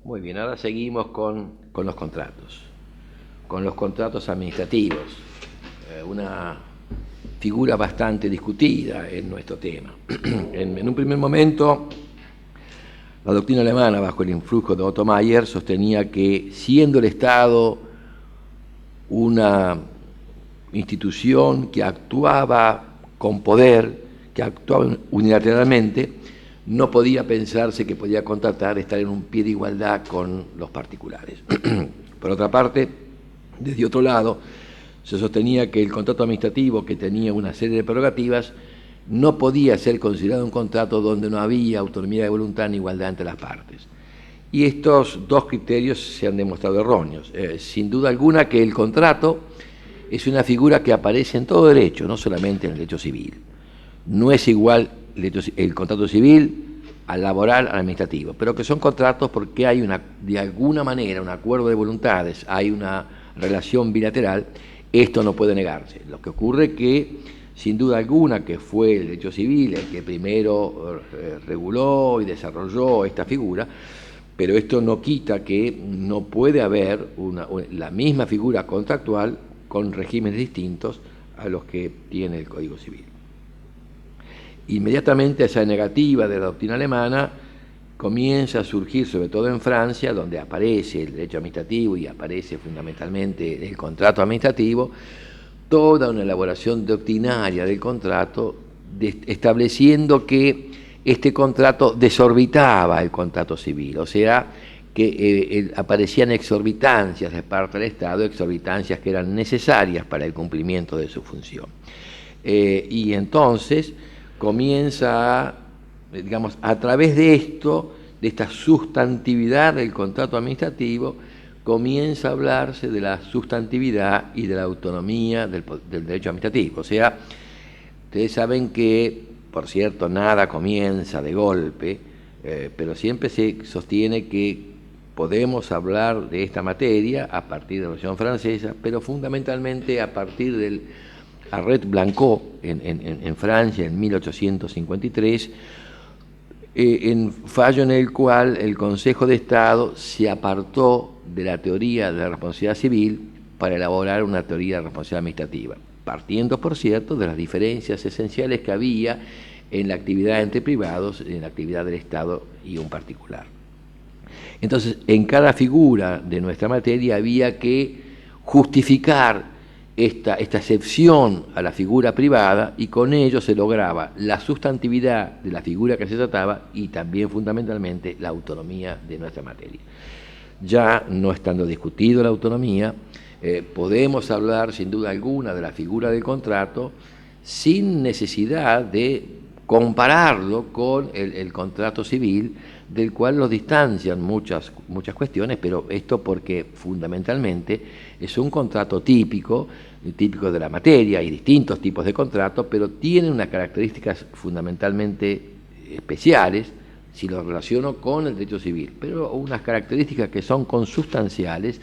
Muy bien, ahora seguimos con los contratos administrativos, una figura bastante discutida en nuestro tema. En un primer momento, la doctrina alemana, bajo el influjo de Otto Mayer, sostenía que, siendo el Estado una institución que actuaba con poder, que actuaba unilateralmente, no podía pensarse que podía contratar estar en un pie de igualdad con los particulares. Por otra parte, desde otro lado, se sostenía que el contrato administrativo, que tenía una serie de prerrogativas, no podía ser considerado un contrato donde no había autonomía de voluntad ni igualdad entre las partes. Y estos dos criterios se han demostrado erróneos. Sin duda alguna que el contrato es una figura que aparece en todo derecho, no solamente en el derecho civil. No es igual el contrato civil al laboral, al administrativo, pero que son contratos porque hay de alguna manera un acuerdo de voluntades, hay una relación bilateral. Esto no puede negarse. Lo que ocurre es que, sin duda alguna, que fue el derecho civil el que primero reguló y desarrolló esta figura, pero esto no quita que no puede haber la misma figura contractual con regímenes distintos a los que tiene el Código Civil. Inmediatamente esa negativa de la doctrina alemana comienza a surgir, sobre todo en Francia, donde aparece el derecho administrativo y aparece fundamentalmente el contrato administrativo, toda una elaboración doctrinaria del contrato, estableciendo que este contrato desorbitaba el contrato civil, o sea, que aparecían exorbitancias de parte del Estado, exorbitancias que eran necesarias para el cumplimiento de su función. Y entonces comienza, digamos, a través de esto, de esta sustantividad del contrato administrativo, comienza a hablarse de la sustantividad y de la autonomía del derecho administrativo. O sea, ustedes saben que, por cierto, nada comienza de golpe, pero siempre se sostiene que podemos hablar de esta materia a partir de la Revolución Francesa, pero fundamentalmente a partir del Arret Blanquot en Francia en 1853, en fallo en el cual el Consejo de Estado se apartó de la teoría de la responsabilidad civil para elaborar una teoría de responsabilidad administrativa, partiendo, por cierto, de las diferencias esenciales que había en la actividad entre privados, en la actividad del Estado y un particular. Entonces, en cada figura de nuestra materia había que justificar esta excepción a la figura privada, y con ello se lograba la sustantividad de la figura que se trataba y también fundamentalmente la autonomía de nuestra materia. Ya no estando discutido la autonomía, podemos hablar sin duda alguna de la figura del contrato sin necesidad de compararlo con el contrato civil, del cual los distancian muchas cuestiones, pero esto porque fundamentalmente es un contrato típico de la materia. Hay distintos tipos de contratos, pero tienen unas características fundamentalmente especiales si lo relaciono con el derecho civil, pero unas características que son consustanciales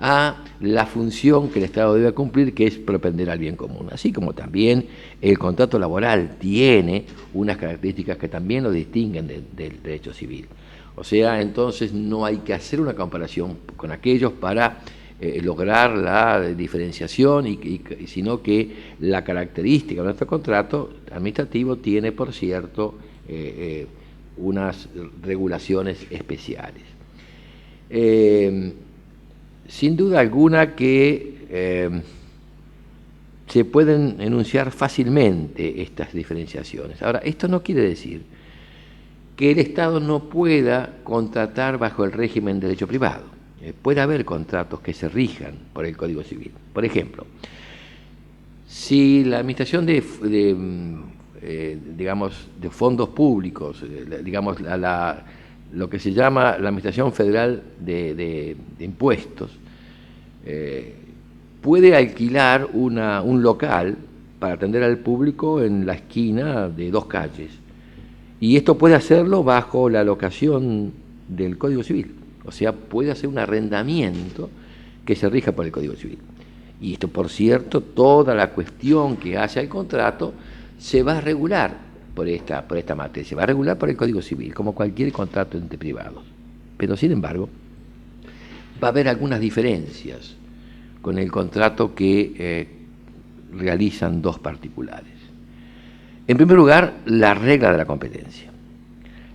a la función que el Estado debe cumplir, que es propender al bien común. Así como también el contrato laboral tiene unas características que también lo distinguen del derecho civil. O sea, entonces no hay que hacer una comparación con aquellos para lograr la diferenciación, sino que la característica de nuestro contrato administrativo tiene, por cierto, unas regulaciones especiales. Sin duda alguna que se pueden enunciar fácilmente estas diferenciaciones. Ahora, esto no quiere decir que el Estado no pueda contratar bajo el régimen de derecho privado. Puede haber contratos que se rijan por el Código Civil. Por ejemplo, si la administración digamos, de fondos públicos, digamos, lo que se llama la Administración Federal de Impuestos, puede alquilar un local para atender al público en la esquina de dos calles. Y esto puede hacerlo bajo la locación del Código Civil. O sea, puede hacer un arrendamiento que se rija por el Código Civil. Y esto, por cierto, toda la cuestión que hace al contrato se va a regular por esta materia, se va a regular por el Código Civil, como cualquier contrato entre privados. Pero sin embargo, va a haber algunas diferencias con el contrato que realizan dos particulares. En primer lugar, la regla de la competencia.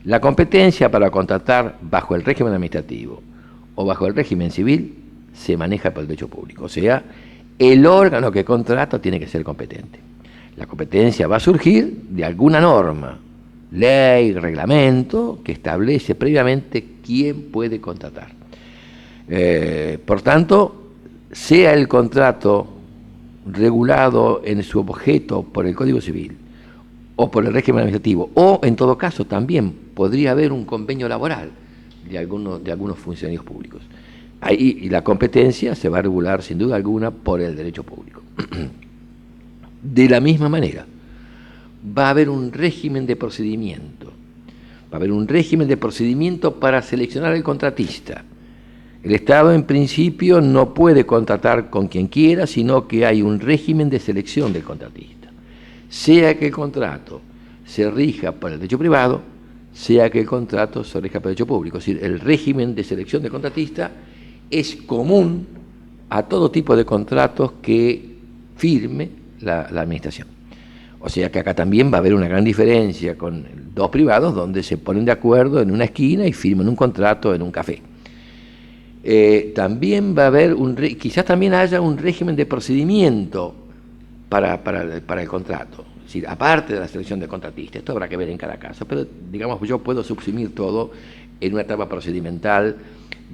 La competencia para contratar bajo el régimen administrativo o bajo el régimen civil se maneja por el derecho público, o sea, el órgano que contrata tiene que ser competente. La competencia va a surgir de alguna norma, ley, reglamento, que establece previamente quién puede contratar. Por tanto, sea el contrato regulado en su objeto por el Código Civil o por el régimen administrativo, o en todo caso también podría haber un convenio laboral de algunos funcionarios públicos. Ahí y la competencia se va a regular sin duda alguna por el derecho público. De la misma manera, va a haber un régimen de procedimiento. Va a haber un régimen de procedimiento para seleccionar al contratista. El Estado, en principio, no puede contratar con quien quiera, sino que hay un régimen de selección del contratista. Sea que el contrato se rija por el derecho privado, sea que el contrato se rija por el derecho público. Es decir, el régimen de selección del contratista es común a todo tipo de contratos que firme la administración. O sea que acá también va a haber una gran diferencia con dos privados donde se ponen de acuerdo en una esquina y firman un contrato en un café. También va a haber quizás también haya un régimen de procedimiento para el contrato, es decir, aparte de la selección de contratistas. Esto habrá que ver en cada caso, pero digamos yo puedo subsumir todo en una etapa procedimental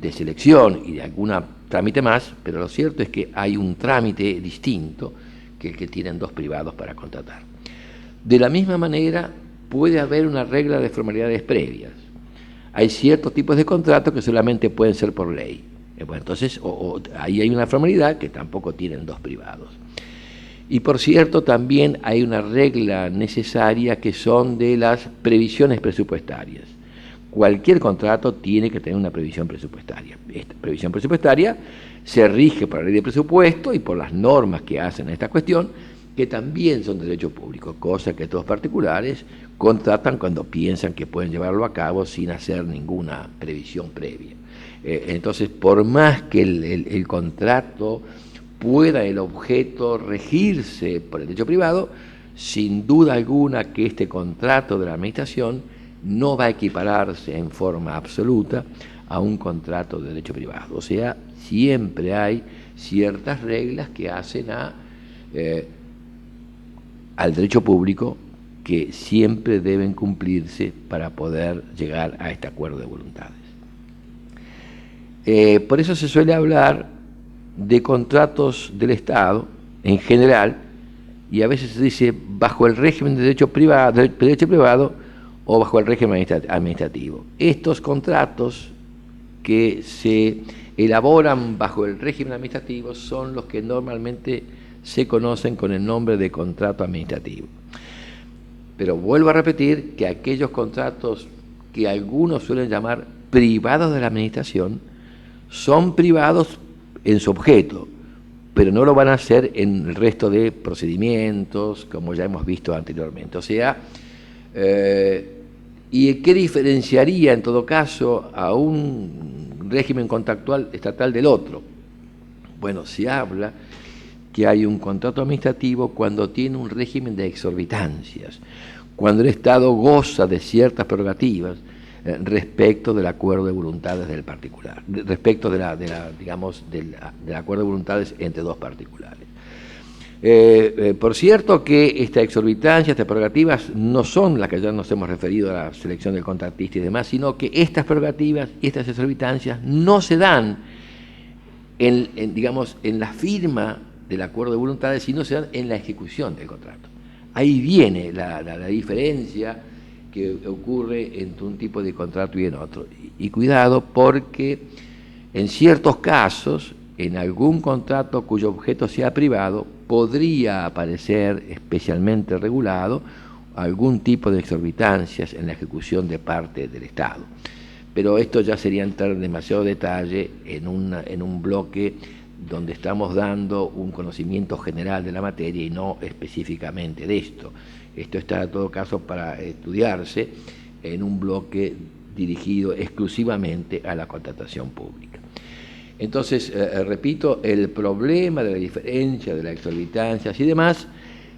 de selección y de algún trámite más, pero lo cierto es que hay un trámite distinto que el que tienen dos privados para contratar. De la misma manera, puede haber una regla de formalidades previas. Hay ciertos tipos de contratos que solamente pueden ser por ley. Bueno, entonces, ahí hay una formalidad que tampoco tienen dos privados. Y por cierto, también hay una regla necesaria que son de las previsiones presupuestarias. Cualquier contrato tiene que tener una previsión presupuestaria. Esta previsión presupuestaria se rige por la ley de presupuesto y por las normas que hacen esta cuestión, que también son de derecho público, cosa que todos particulares contratan cuando piensan que pueden llevarlo a cabo sin hacer ninguna previsión previa. Entonces, por más que el contrato pueda el objeto regirse por el derecho privado, sin duda alguna que este contrato de la administración no va a equipararse en forma absoluta a un contrato de derecho privado. O sea, siempre hay ciertas reglas que hacen al derecho público que siempre deben cumplirse para poder llegar a este acuerdo de voluntades. Por eso se suele hablar de contratos del Estado en general, y a veces se dice bajo el régimen de derecho privado o bajo el régimen administrativo. Estos contratos que se elaboran bajo el régimen administrativo son los que normalmente se conocen con el nombre de contrato administrativo. Pero vuelvo a repetir que aquellos contratos que algunos suelen llamar privados de la administración son privados en su objeto, pero no lo van a hacer en el resto de procedimientos, como ya hemos visto anteriormente. O sea, ¿y qué diferenciaría en todo caso a un régimen contractual estatal del otro? Bueno, se habla que hay un contrato administrativo cuando tiene un régimen de exorbitancias, cuando el Estado goza de ciertas prerrogativas respecto del acuerdo de voluntades del particular, respecto del acuerdo de voluntades entre dos particulares. Por cierto que esta exorbitancia, estas prerrogativas, no son las que ya nos hemos referido a la selección del contratista y demás, sino que estas prerrogativas y estas exorbitancias no se dan en la firma del acuerdo de voluntades, sino se dan en la ejecución del contrato. Ahí viene la diferencia que ocurre entre un tipo de contrato y en otro. Y cuidado, porque en ciertos casos, en algún contrato cuyo objeto sea privado, podría aparecer especialmente regulado algún tipo de exorbitancias en la ejecución de parte del Estado. Pero esto ya sería entrar en demasiado detalle en un bloque donde estamos dando un conocimiento general de la materia y no específicamente de esto. Esto está en todo caso para estudiarse en un bloque dirigido exclusivamente a la contratación pública. Entonces, repito, el problema de la diferencia, de la exorbitancia y demás,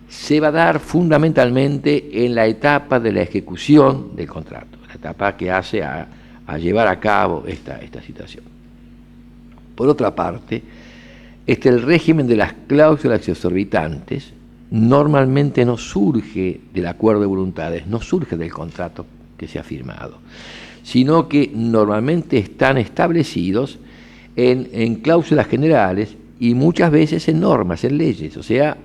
se va a dar fundamentalmente en la etapa de la ejecución del contrato, la etapa que hace a llevar a cabo esta situación. Por otra parte, el régimen de las cláusulas exorbitantes normalmente no surge del acuerdo de voluntades, no surge del contrato que se ha firmado, sino que normalmente están establecidos en cláusulas generales y muchas veces en normas, en leyes. O sea,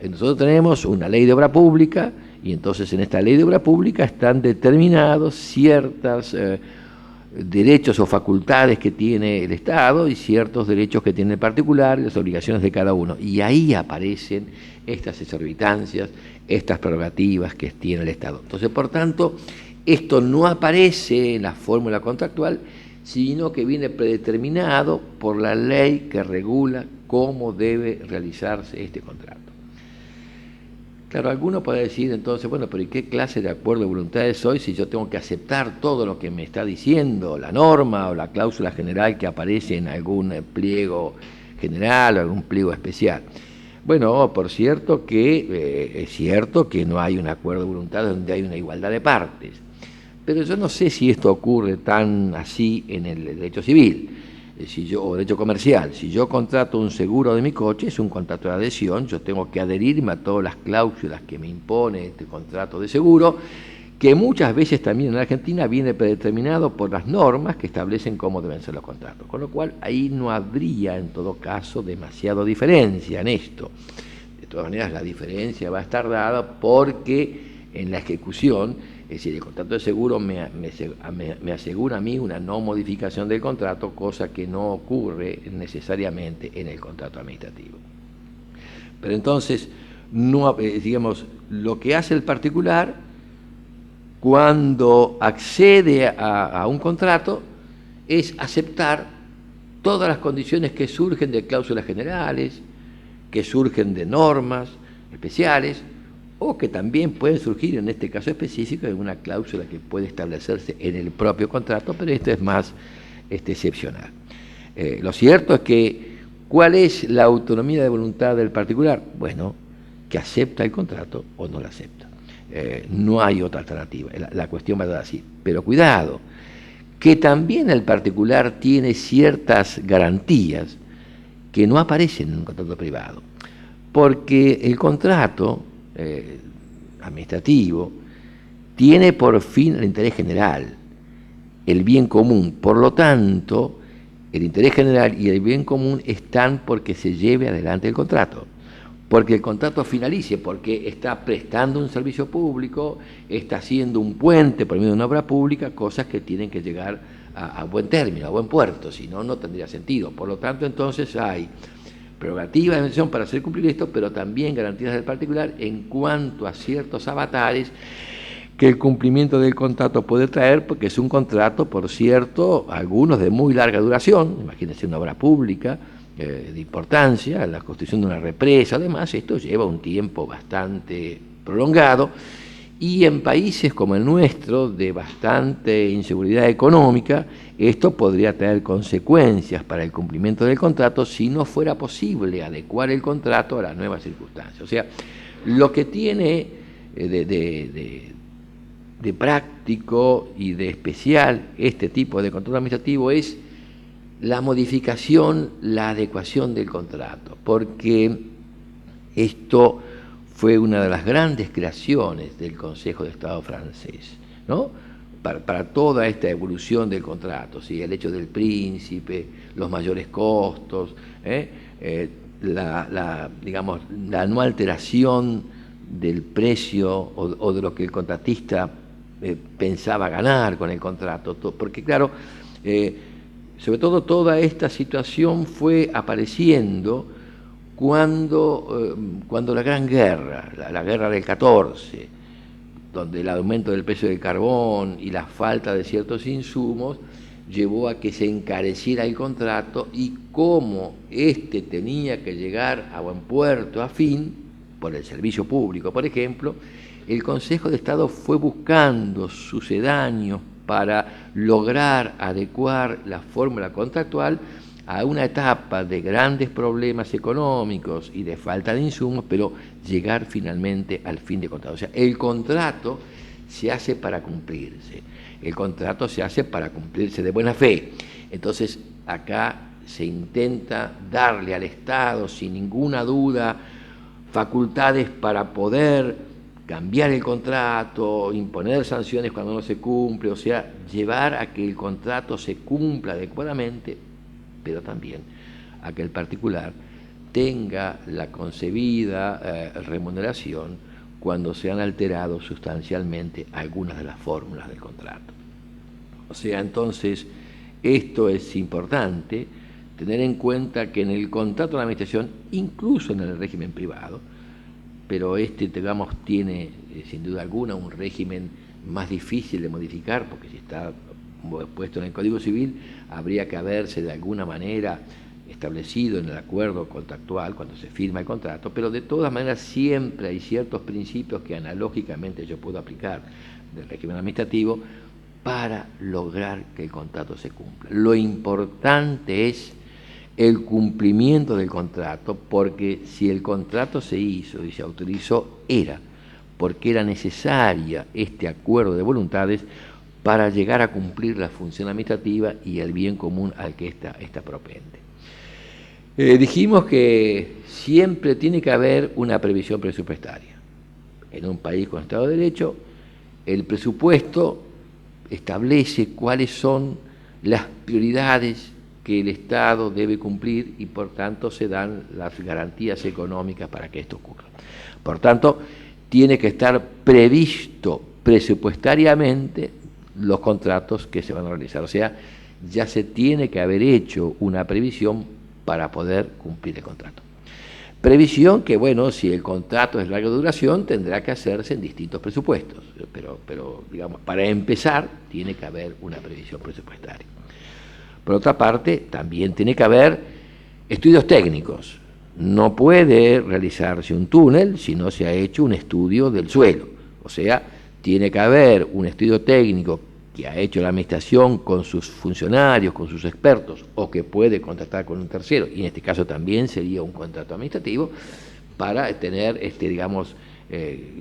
nosotros tenemos una ley de obra pública y entonces en esta ley de obra pública están determinados ciertos derechos o facultades que tiene el Estado y ciertos derechos que tiene el particular y las obligaciones de cada uno. Y ahí aparecen estas exorbitancias, estas prerrogativas que tiene el Estado. Entonces, por tanto, esto no aparece en la fórmula contractual, sino que viene predeterminado por la ley que regula cómo debe realizarse este contrato. Claro, alguno puede decir entonces, bueno, pero ¿y qué clase de acuerdo de voluntades soy si yo tengo que aceptar todo lo que me está diciendo la norma o la cláusula general que aparece en algún pliego general o algún pliego especial? Bueno, por cierto que es cierto que no hay un acuerdo de voluntades donde hay una igualdad de partes, pero yo no sé si esto ocurre tan así en el derecho civil o derecho comercial. Si yo contrato un seguro de mi coche, es un contrato de adhesión, yo tengo que adherirme a todas las cláusulas que me impone este contrato de seguro, que muchas veces también en Argentina viene predeterminado por las normas que establecen cómo deben ser los contratos, con lo cual ahí no habría en todo caso demasiada diferencia en esto. De todas maneras, la diferencia va a estar dada porque en la ejecución, es decir, el contrato de seguro me asegura a mí una no modificación del contrato, cosa que no ocurre necesariamente en el contrato administrativo. Pero entonces, no, digamos, lo que hace el particular cuando accede a un contrato es aceptar todas las condiciones que surgen de cláusulas generales, que surgen de normas especiales, o que también pueden surgir, en este caso específico, de una cláusula que puede establecerse en el propio contrato, pero esto es más excepcional. Lo cierto es que, ¿cuál es la autonomía de voluntad del particular? Bueno, que acepta el contrato o no lo acepta. No hay otra alternativa, la cuestión va a dar así. Pero cuidado, que también el particular tiene ciertas garantías que no aparecen en un contrato privado, porque el contrato administrativo tiene por fin el interés general, el bien común. Por lo tanto, el interés general y el bien común están porque se lleve adelante el contrato, porque el contrato finalice, porque está prestando un servicio público, está haciendo un puente por medio de una obra pública, cosas que tienen que llegar a buen término, a buen puerto, si no, no tendría sentido. Por lo tanto, entonces hay prerrogativas de mención para hacer cumplir esto, pero también garantías del particular en cuanto a ciertos avatares que el cumplimiento del contrato puede traer, porque es un contrato, por cierto, algunos de muy larga duración. Imagínense una obra pública de importancia, la construcción de una represa, además, esto lleva un tiempo bastante prolongado, y en países como el nuestro, de bastante inseguridad económica, esto podría tener consecuencias para el cumplimiento del contrato si no fuera posible adecuar el contrato a las nuevas circunstancias. O sea, lo que tiene de práctico y de especial este tipo de contrato administrativo es la modificación, la adecuación del contrato, porque esto fue una de las grandes creaciones del Consejo de Estado francés, ¿no? Para toda esta evolución del contrato, ¿sí? El hecho del príncipe, los mayores costos, digamos, la no alteración del precio o de lo que el contratista pensaba ganar con el contrato, porque claro, sobre todo toda esta situación fue apareciendo cuando la Gran Guerra, la guerra del 14, donde el aumento del precio del carbón y la falta de ciertos insumos llevó a que se encareciera el contrato, y como éste tenía que llegar a buen puerto a fin, por el servicio público, por ejemplo, el Consejo de Estado fue buscando sucedáneos para lograr adecuar la fórmula contractual a una etapa de grandes problemas económicos y de falta de insumos, pero llegar finalmente al fin de contrato. O sea, el contrato se hace para cumplirse, el contrato se hace para cumplirse de buena fe. Entonces, acá se intenta darle al Estado, sin ninguna duda, facultades para poder cambiar el contrato, imponer sanciones cuando no se cumple, o sea, llevar a que el contrato se cumpla adecuadamente, pero también a que el particular tenga la concebida remuneración cuando se han alterado sustancialmente algunas de las fórmulas del contrato. O sea, entonces, esto es importante, tener en cuenta que en el contrato de la administración, incluso en el régimen privado, pero digamos, tiene sin duda alguna un régimen más difícil de modificar, porque si está puesto en el Código Civil, habría que haberse de alguna manera establecido en el acuerdo contractual cuando se firma el contrato, pero de todas maneras siempre hay ciertos principios que analógicamente yo puedo aplicar del régimen administrativo para lograr que el contrato se cumpla. Lo importante es el cumplimiento del contrato, porque si el contrato se hizo y se autorizó, era porque era necesaria este acuerdo de voluntades para llegar a cumplir la función administrativa y el bien común al que está propende. Dijimos que siempre tiene que haber una previsión presupuestaria. En un país con Estado de Derecho, el presupuesto establece cuáles son las prioridades que el Estado debe cumplir y por tanto se dan las garantías económicas para que esto ocurra. Por tanto, tiene que estar previsto presupuestariamente los contratos que se van a realizar. O sea, ya se tiene que haber hecho una previsión para poder cumplir el contrato. Previsión que, bueno, si el contrato es de larga duración, tendrá que hacerse en distintos presupuestos, pero digamos, para empezar, tiene que haber una previsión presupuestaria. Por otra parte, también tiene que haber estudios técnicos. No puede realizarse un túnel si no se ha hecho un estudio del suelo. O sea, tiene que haber un estudio técnico que ha hecho la administración con sus funcionarios, con sus expertos, o que puede contratar con un tercero, y en este caso también sería un contrato administrativo, para tener, digamos,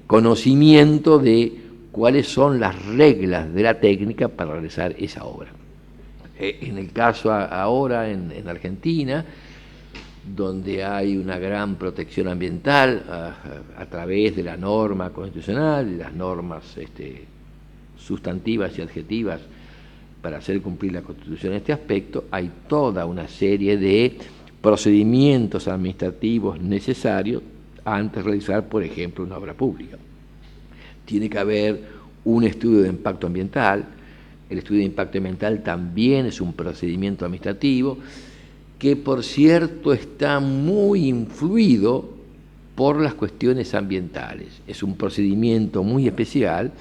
conocimiento de cuáles son las reglas de la técnica para realizar esa obra. En el caso ahora en Argentina, donde hay una gran protección ambiental a través de la norma constitucional, las normas sustantivas y adjetivas para hacer cumplir la Constitución en este aspecto, hay toda una serie de procedimientos administrativos necesarios antes de realizar, por ejemplo, una obra pública. Tiene que haber un estudio de impacto ambiental. El estudio de impacto ambiental también es un procedimiento administrativo que, por cierto, está muy influido por las cuestiones ambientales. Es un procedimiento muy especial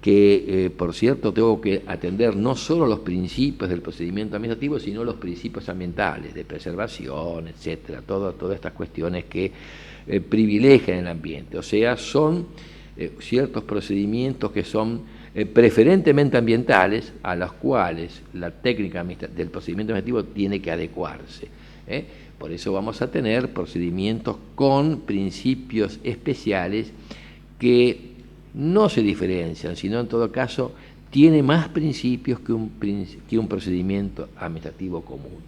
que, por cierto, tengo que atender no solo los principios del procedimiento administrativo, sino los principios ambientales, de preservación, etcétera, todas estas cuestiones que privilegian el ambiente. O sea, son ciertos procedimientos que son preferentemente ambientales, a los cuales la técnica del procedimiento administrativo tiene que adecuarse. Por eso vamos a tener procedimientos con principios especiales que no se diferencian, sino en todo caso tiene más principios que un procedimiento administrativo común.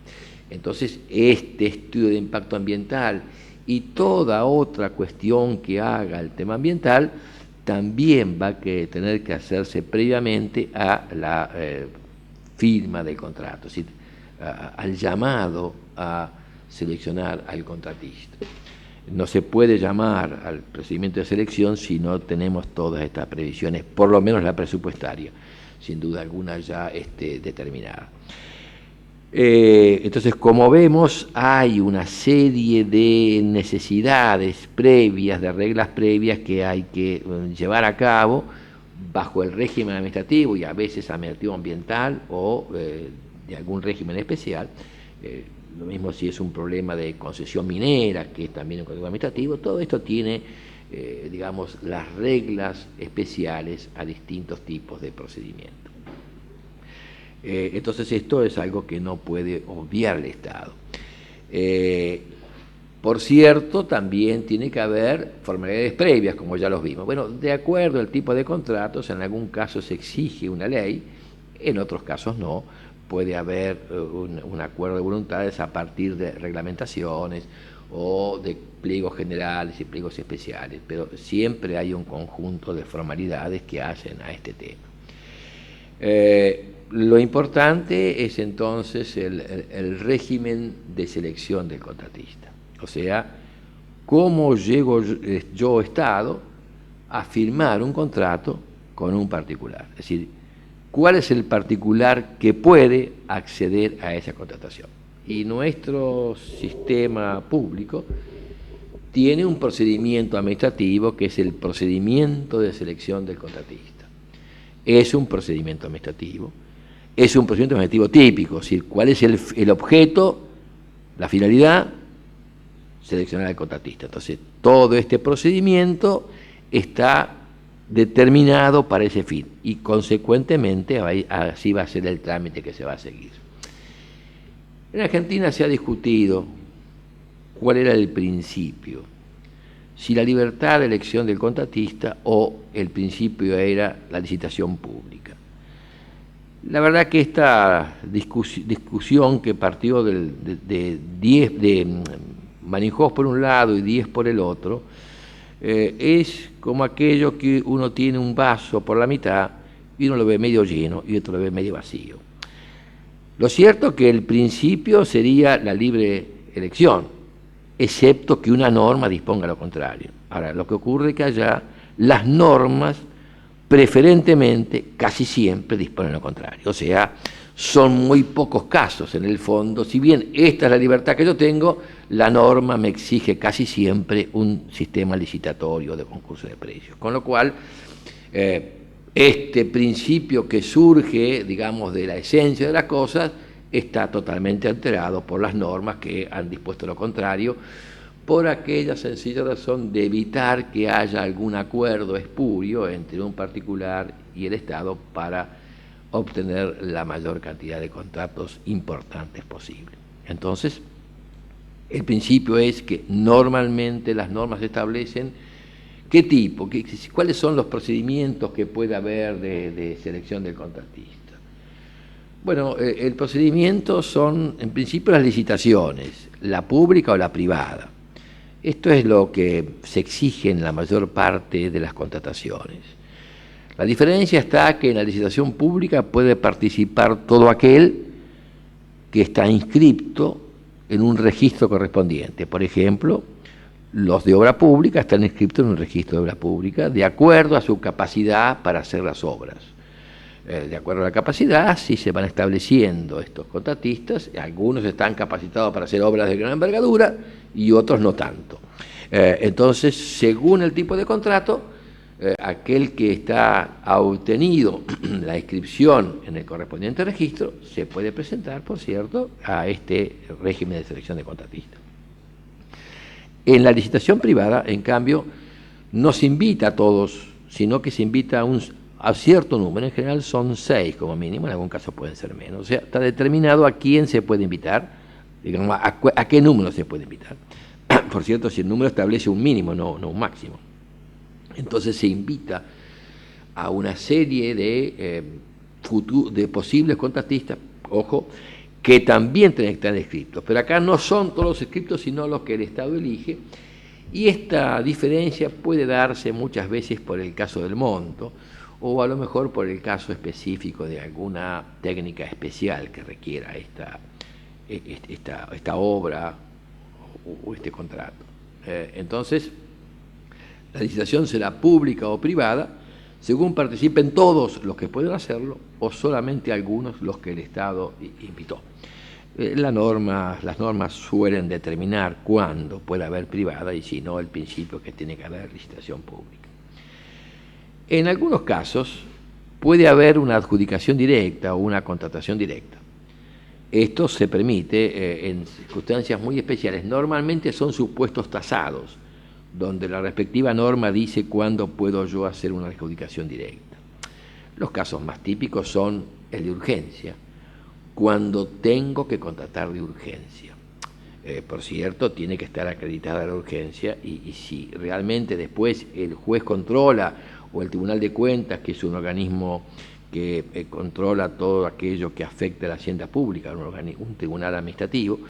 Entonces, este estudio de impacto ambiental y toda otra cuestión que haga el tema ambiental también va a tener que hacerse previamente a la firma del contrato, es decir, al llamado a seleccionar al contratista. No se puede llamar al procedimiento de selección si no tenemos todas estas previsiones, por lo menos la presupuestaria, sin duda alguna ya determinada. Entonces, como vemos, hay una serie de necesidades previas, de reglas previas que hay que llevar a cabo bajo el régimen administrativo y a veces administrativo ambiental o de algún régimen especial. Lo mismo si es un problema de concesión minera, que es también un código administrativo. Todo esto tiene, digamos, las reglas especiales a distintos tipos de procedimientos. Entonces esto es algo que no puede obviar el Estado. Por cierto, también tiene que haber formalidades previas, como ya los vimos. Bueno, de acuerdo al tipo de contratos, en algún caso se exige una ley, en otros casos no. Puede haber un acuerdo de voluntades a partir de reglamentaciones o de pliegos generales y pliegos especiales, pero siempre hay un conjunto de formalidades que hacen a este tema. Lo importante es entonces el régimen de selección del contratista. O sea, cómo llego yo, Estado, a firmar un contrato con un particular. Es decir, cuál es el particular que puede acceder a esa contratación. Y nuestro sistema público tiene un procedimiento administrativo que es el procedimiento de selección del contratista. Es un procedimiento administrativo, es un procedimiento administrativo típico, es decir, cuál es el objeto, la finalidad, seleccionar al contratista. Entonces, todo este procedimiento está determinado para ese fin y consecuentemente así va a ser el trámite que se va a seguir. En Argentina se ha discutido cuál era el principio, si la libertad de elección del contratista o el principio era la licitación pública. La verdad que esta discusión que partió de Manijós por un lado y 10 por el otro, es como aquello que uno tiene un vaso por la mitad y uno lo ve medio lleno y otro lo ve medio vacío. Lo cierto es que el principio sería la libre elección, excepto que una norma disponga lo contrario. Ahora, lo que ocurre es que allá las normas preferentemente, casi siempre disponen lo contrario. O sea, son muy pocos casos en el fondo. Si bien esta es la libertad que yo tengo, la norma me exige casi siempre un sistema licitatorio de concurso de precios. Con lo cual, este principio que surge, digamos, de la esencia de las cosas, está totalmente alterado por las normas que han dispuesto lo contrario, por aquella sencilla razón de evitar que haya algún acuerdo espurio entre un particular y el Estado para obtener la mayor cantidad de contratos importantes posible. Entonces, el principio es que normalmente las normas establecen qué tipo, cuáles son los procedimientos que puede haber de selección del contratista. Bueno, el procedimiento son, en principio, las licitaciones, la pública o la privada. Esto es lo que se exige en la mayor parte de las contrataciones. La diferencia está que en la licitación pública puede participar todo aquel que está inscripto en un registro correspondiente. Por ejemplo, los de obra pública están inscritos en un registro de obra pública de acuerdo a su capacidad para hacer las obras. De acuerdo a la capacidad, sí se van estableciendo estos contratistas, algunos están capacitados para hacer obras de gran envergadura y otros no tanto. Entonces, según el tipo de contrato, aquel que ha obtenido la inscripción en el correspondiente registro se puede presentar, por cierto, a este régimen de selección de contratistas. En la licitación privada, en cambio, no se invita a todos, sino que se invita a cierto número, en general son 6 como mínimo, en algún caso pueden ser menos. O sea, está determinado a quién se puede invitar, digamos, a qué número se puede invitar. Por cierto, si el número establece un mínimo, no un máximo. Entonces se invita a una serie de posibles contratistas, ojo, que también tienen que estar inscritos. Pero acá no son todos los inscritos, sino los que el Estado elige. Y esta diferencia puede darse muchas veces por el caso del monto, o a lo mejor por el caso específico de alguna técnica especial que requiera esta obra o este contrato. Entonces, la licitación será pública o privada, según participen todos los que pueden hacerlo o solamente algunos los que el Estado invitó. Las normas suelen determinar cuándo puede haber privada y si no, el principio que tiene que haber licitación pública. En algunos casos puede haber una adjudicación directa o una contratación directa. Esto se permite en circunstancias muy especiales. Normalmente son supuestos tasados, donde la respectiva norma dice cuándo puedo yo hacer una adjudicación directa. Los casos más típicos son el de urgencia, cuando tengo que contratar de urgencia. Por cierto, tiene que estar acreditada la urgencia y si realmente después el juez controla o el Tribunal de Cuentas, que es un organismo que controla todo aquello que afecta a la hacienda pública, un tribunal administrativo,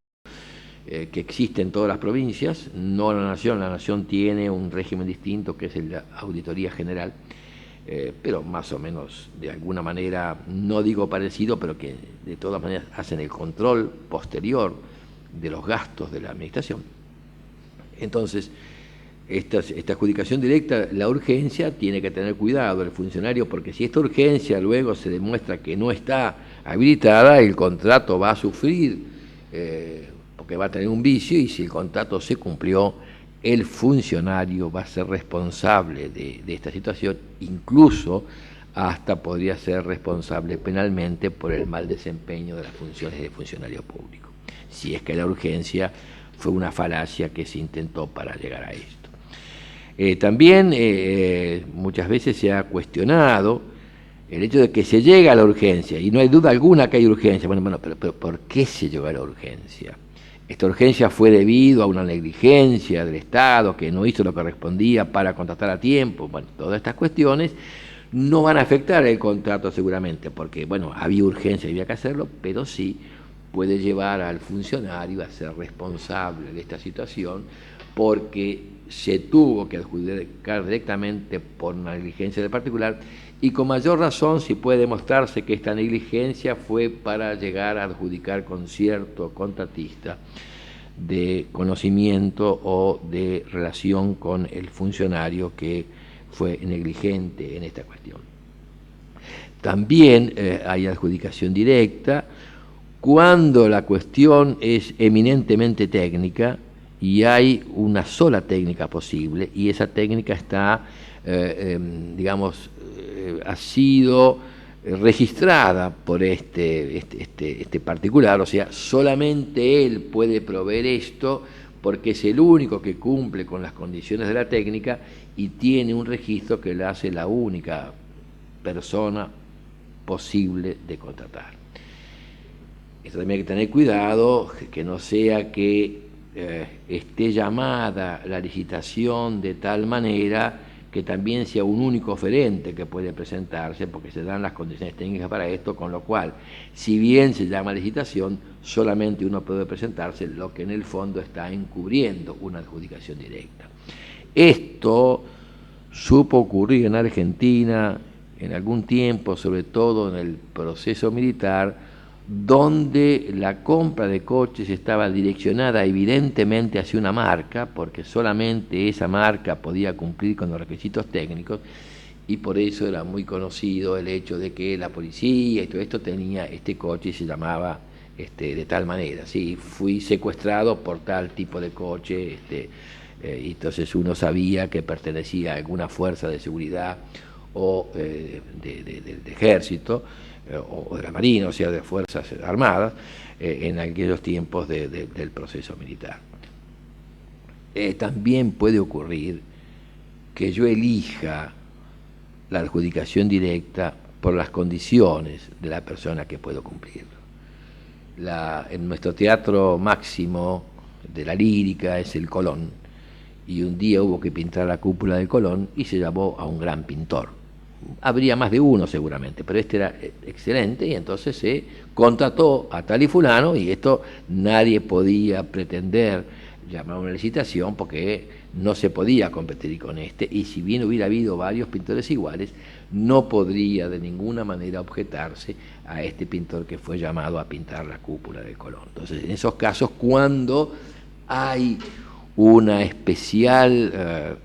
que existe en todas las provincias, no la Nación tiene un régimen distinto que es el de Auditoría General, pero más o menos de alguna manera, no digo parecido, pero que de todas maneras hacen el control posterior de los gastos de la administración. Entonces, esta adjudicación directa, la urgencia, tiene que tener cuidado el funcionario, porque si esta urgencia luego se demuestra que no está habilitada, el contrato va a sufrir, porque va a tener un vicio, y si el contrato se cumplió, el funcionario va a ser responsable de esta situación, incluso hasta podría ser responsable penalmente por el mal desempeño de las funciones de funcionario público, si es que la urgencia fue una falacia que se intentó para llegar a esto. También muchas veces se ha cuestionado el hecho de que se llega a la urgencia, y no hay duda alguna que hay urgencia. Bueno, pero ¿por qué se llegó a la urgencia? Esta urgencia fue debido a una negligencia del Estado que no hizo lo que correspondía para contratar a tiempo. Bueno, todas estas cuestiones no van a afectar el contrato seguramente, porque bueno, había urgencia y había que hacerlo, pero sí puede llevar al funcionario a ser responsable de esta situación, porque se tuvo que adjudicar directamente por una negligencia del particular, y con mayor razón si puede demostrarse que esta negligencia fue para llegar a adjudicar con cierto contratista de conocimiento o de relación con el funcionario que fue negligente en esta cuestión. También hay adjudicación directa cuando la cuestión es eminentemente técnica y hay una sola técnica posible, y esa técnica está, ha sido registrada por este particular, o sea, solamente él puede proveer esto porque es el único que cumple con las condiciones de la técnica y tiene un registro que le hace la única persona posible de contratar. Esto también hay que tener cuidado, que no sea que esté llamada la licitación de tal manera que también sea un único oferente que puede presentarse, porque se dan las condiciones técnicas para esto, con lo cual, si bien se llama licitación, solamente uno puede presentarse, lo que en el fondo está encubriendo una adjudicación directa. Esto supo ocurrir en Argentina en algún tiempo, sobre todo en el proceso militar, donde la compra de coches estaba direccionada evidentemente hacia una marca, porque solamente esa marca podía cumplir con los requisitos técnicos, y por eso era muy conocido el hecho de que la policía y todo esto tenía este coche y se llamaba de tal manera. Sí, fui secuestrado por tal tipo de coche, y entonces uno sabía que pertenecía a alguna fuerza de seguridad o de ejército, o de la Marina, o sea, de Fuerzas Armadas, en aquellos tiempos del proceso militar. También puede ocurrir que yo elija la adjudicación directa por las condiciones de la persona que puedo cumplirlo. En nuestro teatro máximo de la lírica es el Colón, y un día hubo que pintar la cúpula del Colón y se llamó a un gran pintor. Habría más de uno seguramente, pero este era excelente, y entonces se contrató a tal y fulano, y esto nadie podía pretender llamar a una licitación porque no se podía competir con este, y si bien hubiera habido varios pintores iguales, no podría de ninguna manera objetarse a este pintor que fue llamado a pintar la cúpula del Colón. Entonces, en esos casos, cuando hay una especial,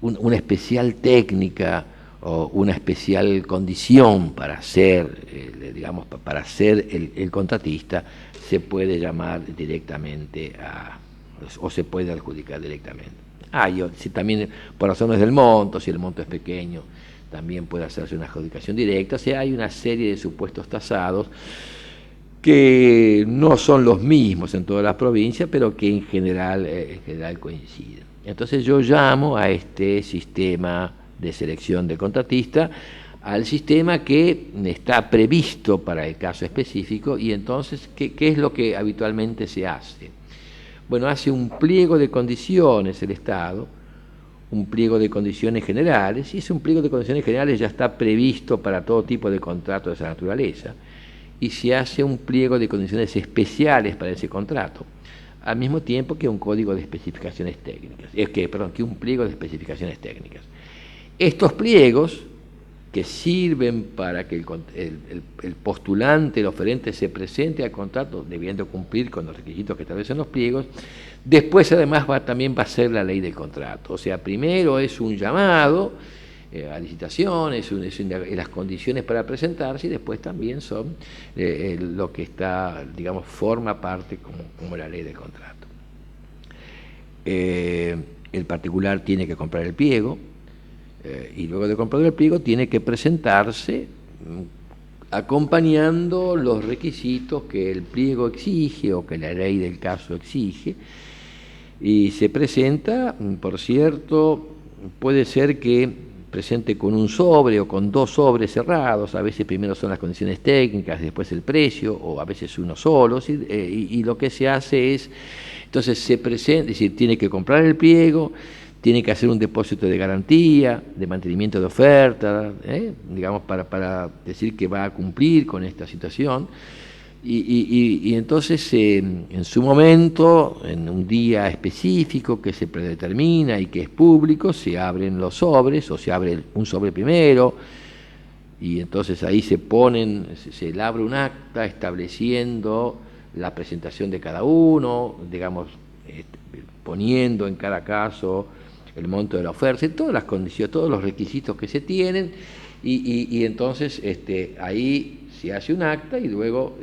una especial técnica o una especial condición para ser, para ser el contratista, se puede llamar directamente o se puede adjudicar directamente. Si también por razones del monto, si el monto es pequeño, también puede hacerse una adjudicación directa. O sea, hay una serie de supuestos tasados que no son los mismos en todas las provincias, pero que en general coinciden. Entonces yo llamo a este sistema de selección de contratista al sistema que está previsto para el caso específico. Y entonces, ¿qué es lo que habitualmente se hace? Bueno, hace un pliego de condiciones el Estado, un pliego de condiciones generales, y ese un pliego de condiciones generales ya está previsto para todo tipo de contrato de esa naturaleza, y se hace un pliego de condiciones especiales para ese contrato, al mismo tiempo que un código de especificaciones técnicas, que un pliego de especificaciones técnicas. Estos pliegos, que sirven para que el postulante, el oferente, se presente al contrato debiendo cumplir con los requisitos que establecen los pliegos. Después, además, también va a ser la ley del contrato. O sea, primero es un llamado a licitación, es las condiciones para presentarse, y después también son lo que está, digamos, forma parte como la ley del contrato. El particular tiene que comprar el pliego, y luego de comprar el pliego tiene que presentarse acompañando los requisitos que el pliego exige o que la ley del caso exige, y se presenta, por cierto, puede ser que presente con un sobre o con dos sobres cerrados. A veces primero son las condiciones técnicas, después el precio, o a veces uno solo, y lo que se hace es, entonces se presenta, es decir, tiene que comprar el pliego, tiene que hacer un depósito de garantía, de mantenimiento de oferta, digamos, para decir que va a cumplir con esta situación. Y entonces, en su momento, en un día específico que se predetermina y que es público, se abren los sobres, o se abre un sobre primero, y entonces ahí se elabra un acta estableciendo la presentación de cada uno, digamos, poniendo en cada caso el monto de la oferta, todas las condiciones, todos los requisitos que se tienen, y entonces ahí se hace un acta, y luego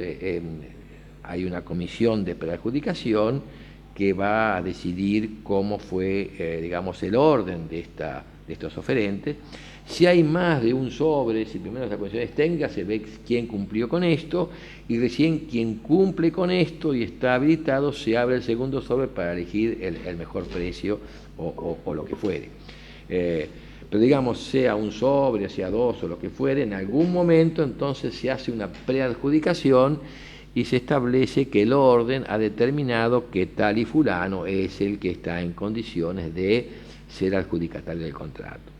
hay una comisión de preadjudicación que va a decidir cómo fue, digamos, el orden de estos oferentes. Si hay más de un sobre, si primero las condiciones técnicas, se ve quién cumplió con esto, y recién quien cumple con esto y está habilitado, se abre el segundo sobre para elegir el mejor precio o lo que fuere. Pero digamos, sea un sobre, sea dos o lo que fuere, en algún momento entonces se hace una preadjudicación y se establece que el orden ha determinado que tal y fulano es el que está en condiciones de ser adjudicatario del contrato.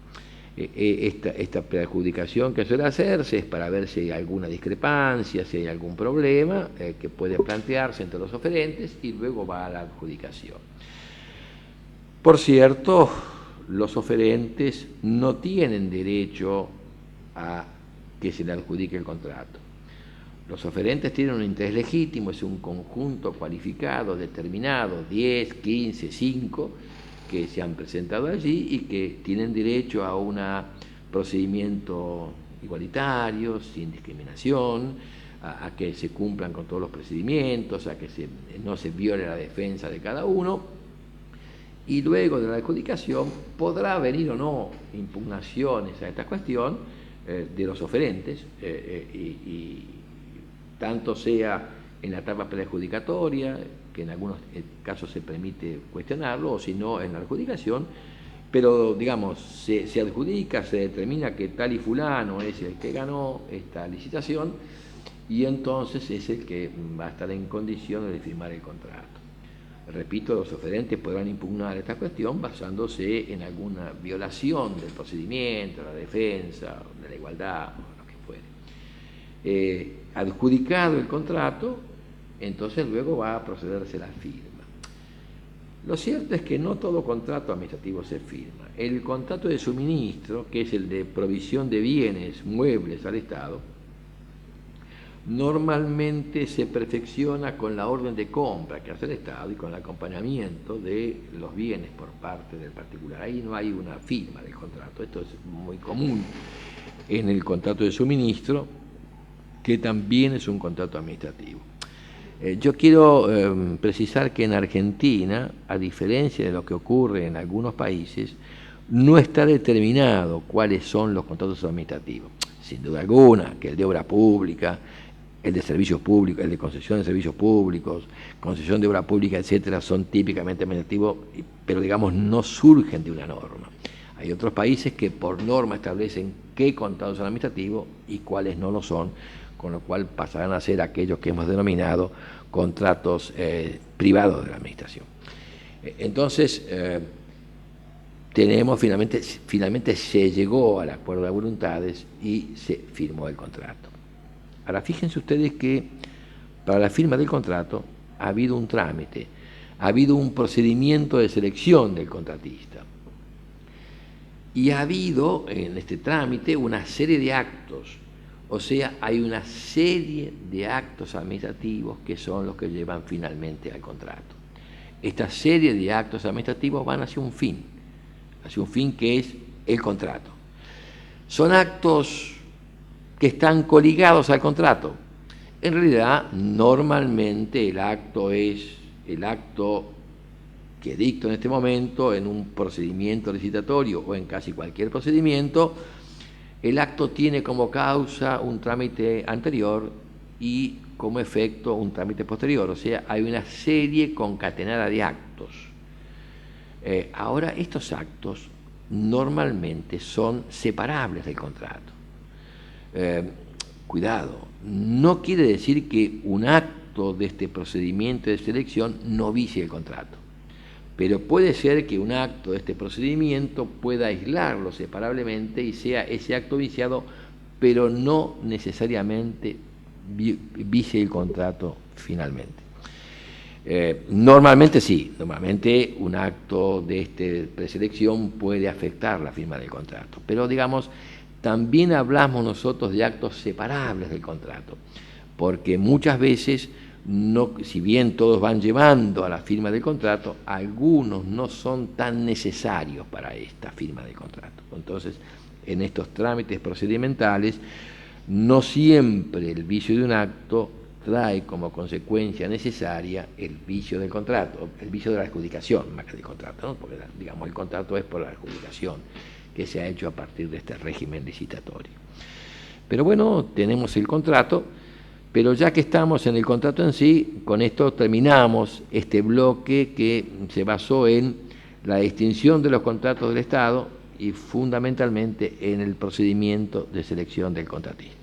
Esta preadjudicación que suele hacerse es para ver si hay alguna discrepancia, si hay algún problema que puede plantearse entre los oferentes, y luego va a la adjudicación. Por cierto, los oferentes no tienen derecho a que se le adjudique el contrato. Los oferentes tienen un interés legítimo, es un conjunto cualificado, determinado, 10, 15, 5, que se han presentado allí y que tienen derecho a un procedimiento igualitario, sin discriminación, a que se cumplan con todos los procedimientos, a que no se viole la defensa de cada uno. Y luego de la adjudicación podrá venir o no impugnaciones a esta cuestión de los oferentes, y tanto sea en la etapa preadjudicatoria, que en algunos casos se permite cuestionarlo, o si no en la adjudicación, pero digamos, se adjudica, se determina que tal y fulano es el que ganó esta licitación, y entonces es el que va a estar en condiciones de firmar el contrato. Repito, los oferentes podrán impugnar esta cuestión basándose en alguna violación del procedimiento, de la defensa, de la igualdad, o lo que fuere. Adjudicado el contrato, entonces luego va a procederse la firma. Lo cierto es que no todo contrato administrativo se firma. El contrato de suministro, que es el de provisión de bienes muebles al Estado, normalmente se perfecciona con la orden de compra que hace el Estado y con el acompañamiento de los bienes por parte del particular. Ahí no hay una firma del contrato. Esto es muy común en el contrato de suministro, que también es un contrato administrativo. Yo quiero precisar que en Argentina, a diferencia de lo que ocurre en algunos países, no está determinado cuáles son los contratos administrativos. Sin duda alguna, que el de obra pública, el de servicios públicos, el de concesión de servicios públicos, concesión de obra pública, etcétera, son típicamente administrativos, pero digamos no surgen de una norma. Hay otros países que por norma establecen qué contratos son administrativos y cuáles no lo son, con lo cual pasarán a ser aquellos que hemos denominado contratos privados de la administración. Entonces, finalmente se llegó al acuerdo de voluntades y se firmó el contrato. Ahora, fíjense ustedes que para la firma del contrato ha habido un trámite, ha habido un procedimiento de selección del contratista. Y ha habido en este trámite una serie de actos, o sea, hay una serie de actos administrativos que son los que llevan finalmente al contrato. Esta serie de actos administrativos van hacia un fin que es el contrato. Son actos que están coligados al contrato. En realidad, normalmente el acto es el acto que dicto en este momento en un procedimiento licitatorio o en casi cualquier procedimiento. El acto tiene como causa un trámite anterior y como efecto un trámite posterior, o sea, hay una serie concatenada de actos. Ahora, estos actos normalmente son separables del contrato. Cuidado, no quiere decir que un acto de este procedimiento de selección no vicie el contrato, pero puede ser que un acto de este procedimiento pueda aislarlo separablemente y sea ese acto viciado, pero no necesariamente vicie el contrato finalmente. Normalmente sí, normalmente un acto de esta preselección puede afectar la firma del contrato, pero digamos, también hablamos nosotros de actos separables del contrato, porque muchas veces, si bien todos van llevando a la firma del contrato, algunos no son tan necesarios para esta firma del contrato. Entonces, en estos trámites procedimentales, no siempre el vicio de un acto trae como consecuencia necesaria el vicio del contrato, el vicio de la adjudicación más que del contrato, ¿no? Porque digamos el contrato es por la adjudicación que se ha hecho a partir de este régimen licitatorio. Pero bueno, tenemos el contrato, pero ya que estamos en el contrato en sí, con esto terminamos este bloque que se basó en la distinción de los contratos del Estado y fundamentalmente en el procedimiento de selección del contratista.